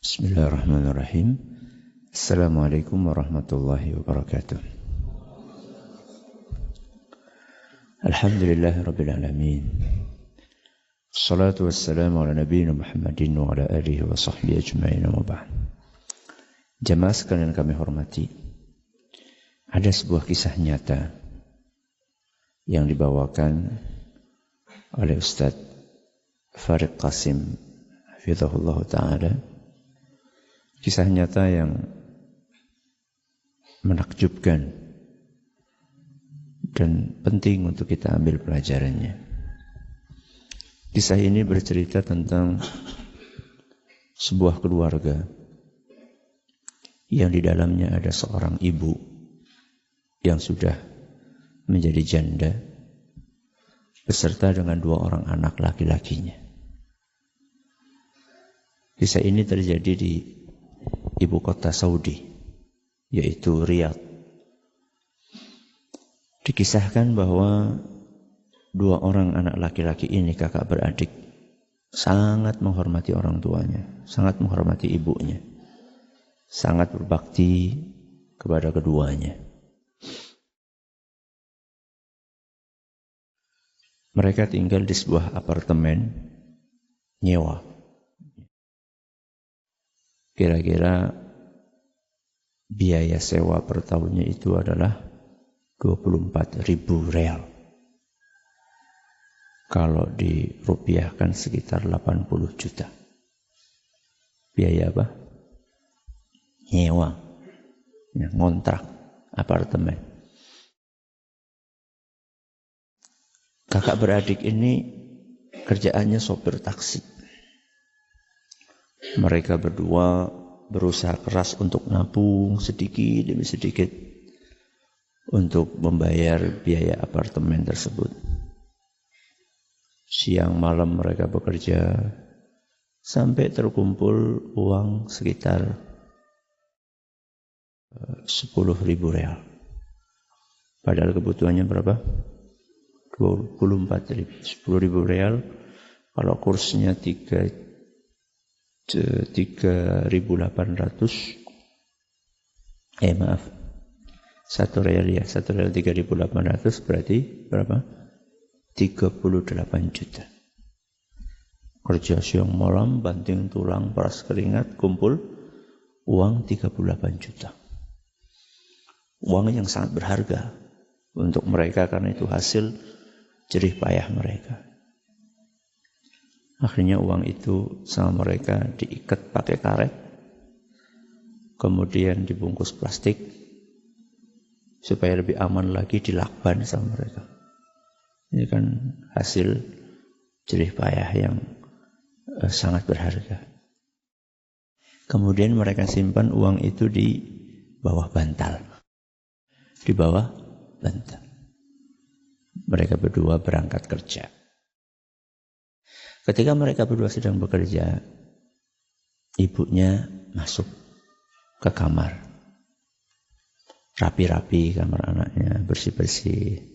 Bismillahirrahmanirrahim. Assalamualaikum warahmatullahi wabarakatuh. Alhamdulillahirabbil alamin. Assalatu wassalamu ala nabiyyina Muhammadin wa ala alihi wa sahbihi ajma'in wa ba'd. Jamaah sekalian kami hormati, ada sebuah kisah nyata yang dibawakan oleh Ustaz Farid Qasim hafizahullah ta'ala. Kisah nyata yang menakjubkan dan penting untuk kita ambil pelajarannya. Kisah ini bercerita tentang sebuah keluarga yang di dalamnya ada seorang ibu yang sudah menjadi janda beserta dengan 2 orang anak laki-lakinya. Kisah ini terjadi di ibu kota Saudi, yaitu Riyadh. Dikisahkan bahwa 2 orang anak laki-laki ini, kakak beradik, sangat menghormati orang tuanya, sangat menghormati ibunya, sangat berbakti kepada keduanya. Mereka tinggal di sebuah apartemen nyewa. Kira-kira biaya sewa per tahunnya itu adalah 24.000 real. Kalau dirupiahkan sekitar 80 juta. Biaya apa? Nyewa. Ya, ngontrak apartemen. Kakak beradik ini kerjaannya sopir taksi. Mereka berdua berusaha keras untuk nabung sedikit demi sedikit untuk membayar biaya apartemen tersebut. Siang malam mereka bekerja sampai terkumpul uang sekitar 10.000 real. Padahal kebutuhannya berapa? 24.000. 10.000 real kalau kursnya 3.800, 1 real ya, 1 real 3.800 berarti berapa? 38 juta. Kerja siang malam, banting tulang, peras keringat, kumpul uang 38 juta. Uang yang sangat berharga untuk mereka karena itu hasil jerih payah mereka. Akhirnya uang itu sama mereka diikat pakai karet, kemudian dibungkus plastik, supaya lebih aman lagi dilakban sama mereka. Ini kan hasil jerih payah yang sangat berharga. Kemudian mereka simpan uang itu di bawah bantal. Di bawah bantal. Mereka berdua berangkat kerja. Ketika mereka berdua sedang bekerja, ibunya masuk ke kamar. Rapi-rapi kamar anaknya, bersih-bersih,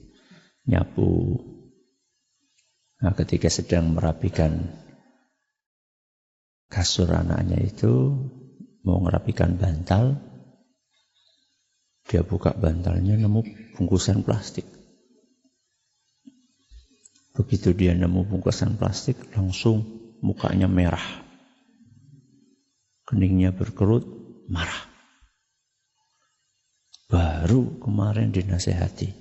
nyapu. Nah, ketika sedang merapikan kasur anaknya itu, mau merapikan bantal, dia buka bantalnya nemu bungkusan plastik. Begitu dia nemu bungkusan plastik, langsung mukanya merah. Keningnya berkerut, marah. Baru kemarin dinasehati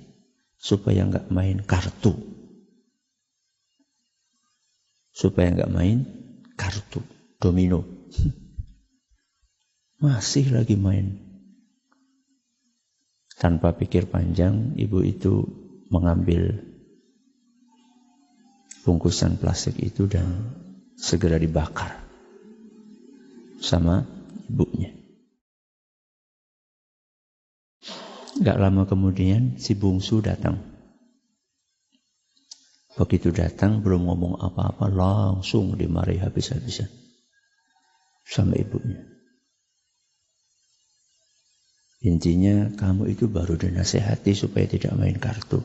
supaya enggak main kartu. Supaya enggak main kartu, domino. Masih lagi main. Tanpa pikir panjang, ibu itu mengambil bungkusan plastik itu dan segera dibakar sama ibunya. Gak lama kemudian si bungsu datang. Begitu datang belum ngomong apa-apa langsung dimarahi habis-habisan sama ibunya. Intinya kamu itu baru dinasehati supaya tidak main kartu.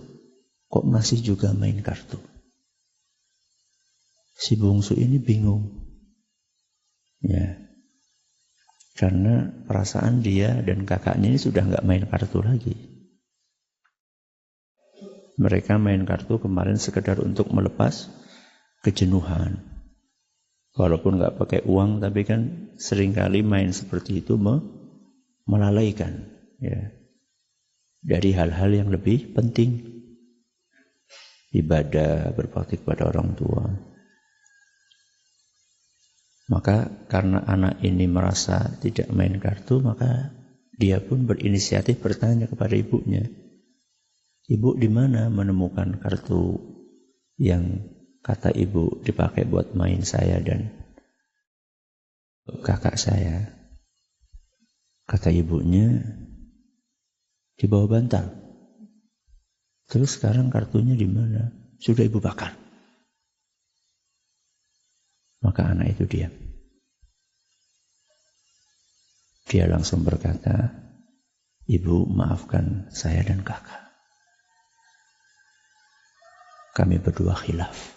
Kok masih juga main kartu? Si bungsu ini bingung. Ya. Karena perasaan dia dan kakaknya ini sudah nggak main kartu lagi. Mereka main kartu kemarin sekedar untuk melepas kejenuhan. Walaupun nggak pakai uang, tapi kan seringkali main seperti itu melalaikan ya, dari hal-hal yang lebih penting. Ibadah, berbakti kepada orang tua. Maka karena anak ini merasa tidak main kartu, maka dia pun berinisiatif bertanya kepada ibunya, "Ibu, di mana menemukan kartu yang kata ibu dipakai buat main saya dan kakak saya?" Kata ibunya, "Di bawah bantal." "Terus sekarang kartunya di mana?" "Sudah ibu bakar." Maka anak itu diam. Dia langsung berkata, "Ibu, maafkan saya dan kakak. Kami berdua khilaf."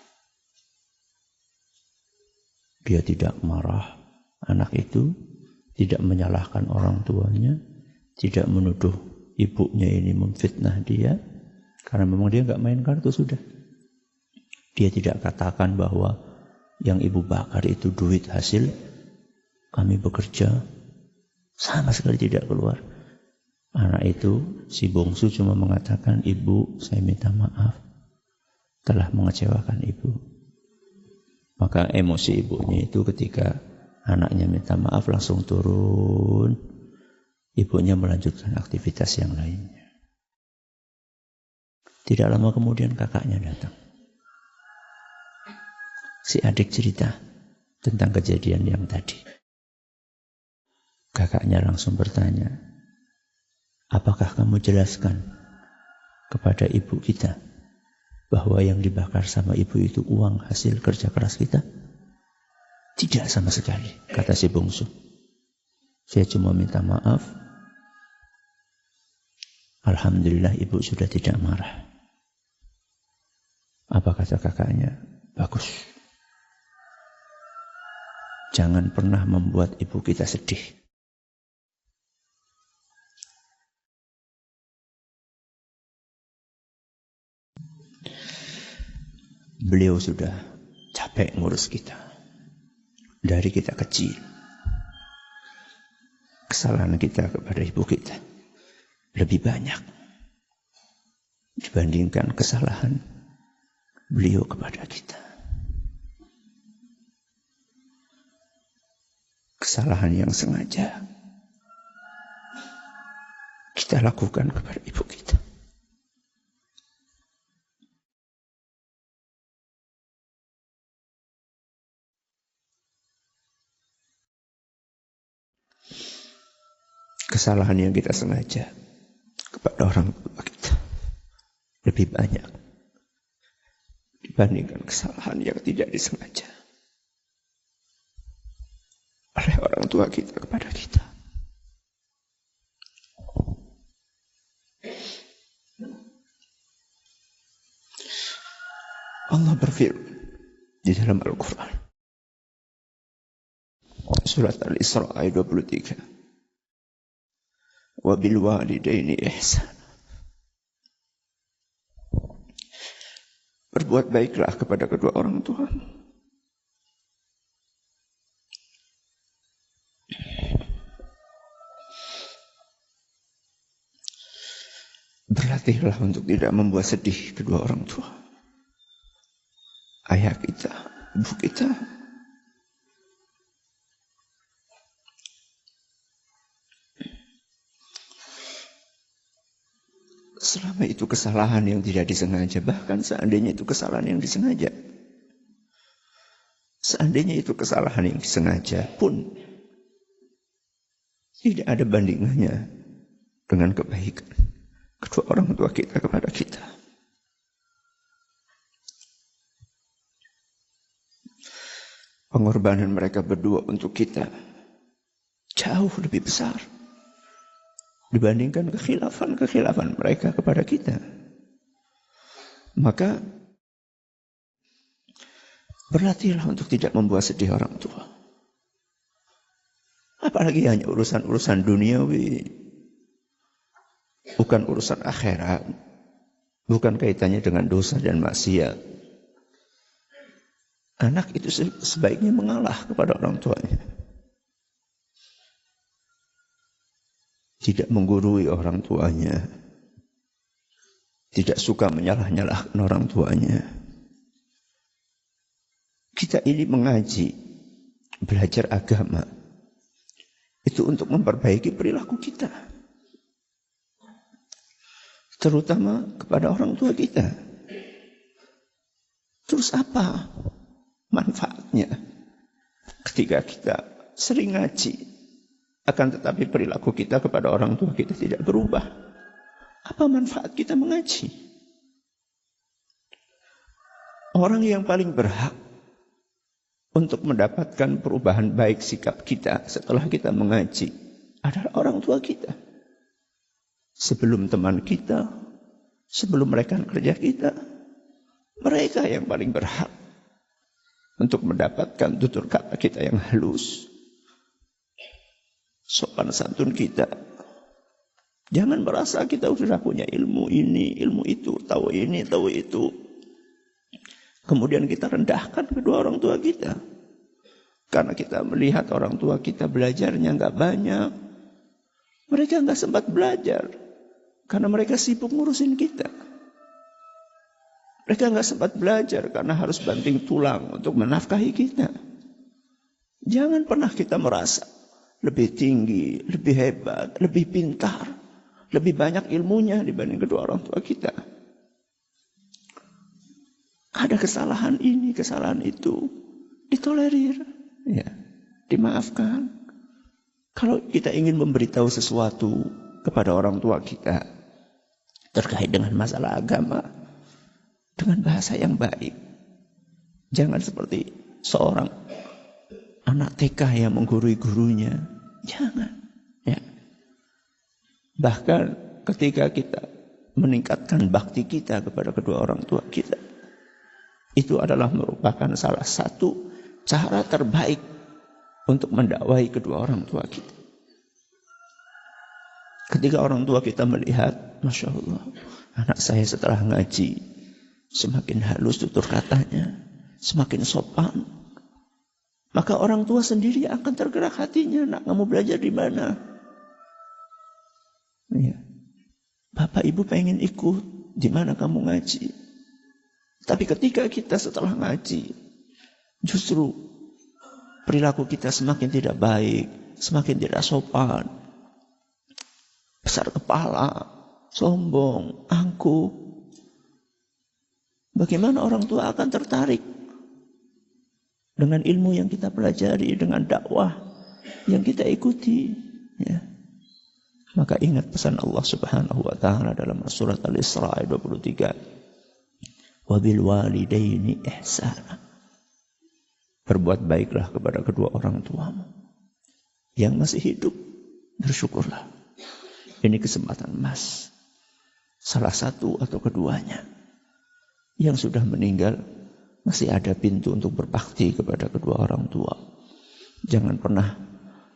Dia tidak marah. Anak itu tidak menyalahkan orang tuanya, tidak menuduh ibunya ini memfitnah dia, karena memang dia nggak main kartu sudah. Dia tidak katakan bahwa yang ibu bakar itu duit hasil kami bekerja, sama sekali tidak keluar. Anak itu, si bungsu, cuma mengatakan, "Ibu, saya minta maaf telah mengecewakan ibu." Maka emosi ibunya itu ketika anaknya minta maaf langsung turun. Ibunya melanjutkan aktivitas yang lainnya. Tidak lama kemudian kakaknya datang. Si adik cerita tentang kejadian yang tadi. Kakaknya langsung bertanya, "Apakah kamu jelaskan kepada ibu kita bahwa yang dibakar sama ibu itu uang hasil kerja keras kita?" "Tidak sama sekali," kata si bungsu. "Saya cuma minta maaf. Alhamdulillah ibu sudah tidak marah." Apa kata kakaknya? "Bagus. Jangan pernah membuat ibu kita sedih." Beliau sudah capek ngurus kita. Dari kita kecil. Kesalahan kita kepada ibu kita lebih banyak dibandingkan kesalahan beliau kepada kita. Kesalahan yang sengaja kita lakukan kepada ibu kita. Kesalahan yang kita sengaja kepada orang tua kita lebih banyak dibandingkan kesalahan yang tidak disengaja oleh orang tua kita kepada kita. Allah berfirman di dalam Al-Quran, surat Al-Isra ayat 23, "Wa bil walidaini ihsan." Berbuat baiklah kepada kedua orang tua. Berlatihlah untuk tidak membuat sedih kedua orang tua. Ayah kita, ibu kita. Selama itu kesalahan yang tidak disengaja, bahkan seandainya itu kesalahan yang disengaja. Seandainya itu kesalahan yang disengaja pun, tidak ada bandingannya dengan kebaikan kedua orang tua kita kepada kita. Pengorbanan mereka berdua untuk kita jauh lebih besar dibandingkan kekhilafan mereka kepada kita. Maka berlatihlah untuk tidak membuat sedih orang tua. Apalagi hanya urusan-urusan duniawi. Bukan urusan akhirat. Bukan kaitannya dengan dosa dan maksiat. Anak itu sebaiknya mengalah kepada orang tuanya. Tidak menggurui orang tuanya. Tidak suka menyalah-nyalahkan orang tuanya. Kita ini mengaji, belajar agama. Itu untuk memperbaiki perilaku kita. Terutama kepada orang tua kita. Terus apa manfaatnya ketika kita sering ngaji, akan tetapi perilaku kita kepada orang tua kita tidak berubah? Apa manfaat kita mengaji? Orang yang paling berhak untuk mendapatkan perubahan baik sikap kita setelah kita mengaji adalah orang tua kita. Sebelum teman kita, sebelum rekan kerja kita, mereka yang paling berhak untuk mendapatkan tutur kata kita yang halus, sopan santun kita. Jangan merasa kita sudah punya ilmu ini, ilmu itu, tahu ini, tahu itu. Kemudian kita rendahkan kedua orang tua kita. Karena kita melihat orang tua kita belajarnya nggak banyak. Mereka nggak sempat belajar. Karena mereka sibuk ngurusin kita. Mereka nggak sempat belajar karena harus banting tulang untuk menafkahi kita. Jangan pernah kita merasa lebih tinggi, lebih hebat, lebih pintar, lebih banyak ilmunya dibanding kedua orang tua kita. Ada kesalahan ini, kesalahan itu, ditolerir, ya, dimaafkan. Kalau kita ingin memberitahu sesuatu kepada orang tua kita terkait dengan masalah agama, dengan bahasa yang baik. Jangan seperti seorang anak TK yang menggurui gurunya. Jangan. Ya. Bahkan ketika kita meningkatkan bakti kita kepada kedua orang tua kita, itu adalah merupakan salah satu cara terbaik untuk mendakwahi kedua orang tua kita. Ketika orang tua kita melihat, Masya Allah, anak saya setelah ngaji, semakin halus tutur katanya, semakin sopan. Maka orang tua sendiri akan tergerak hatinya. Nak, kamu belajar di mana? Ya. Bapak ibu pengen ikut, di mana kamu ngaji? Tapi ketika kita setelah ngaji, justru perilaku kita semakin tidak baik, semakin tidak sopan, besar kepala, sombong, angkuh. Bagaimana orang tua akan tertarik dengan ilmu yang kita pelajari, dengan dakwah yang kita ikuti, ya. Maka ingat pesan Allah Subhanahu wa taala dalam surat Al-Isra ayat 23. Wabil walidaini ihsana. Berbuat baiklah kepada kedua orang tuamu. Yang masih hidup, bersyukurlah. Ini kesempatan emas. Salah satu atau keduanya. Yang sudah meninggal, masih ada pintu untuk berbakti kepada kedua orang tua. Jangan pernah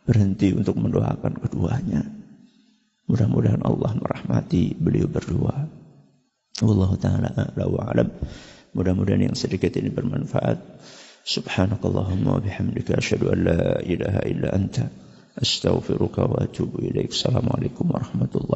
berhenti untuk mendoakan keduanya. Mudah-mudahan Allah merahmati beliau berdua. Wallahu ta'ala a'la wa a'lam. Mudah-mudahan yang sedikit ini bermanfaat. Subhanakallahumma wa bihamdika asyhadu an la ilaha illa anta astaghfiruka wa atubu ilaik. Assalamualaikum warahmatullahi wabarakatuh.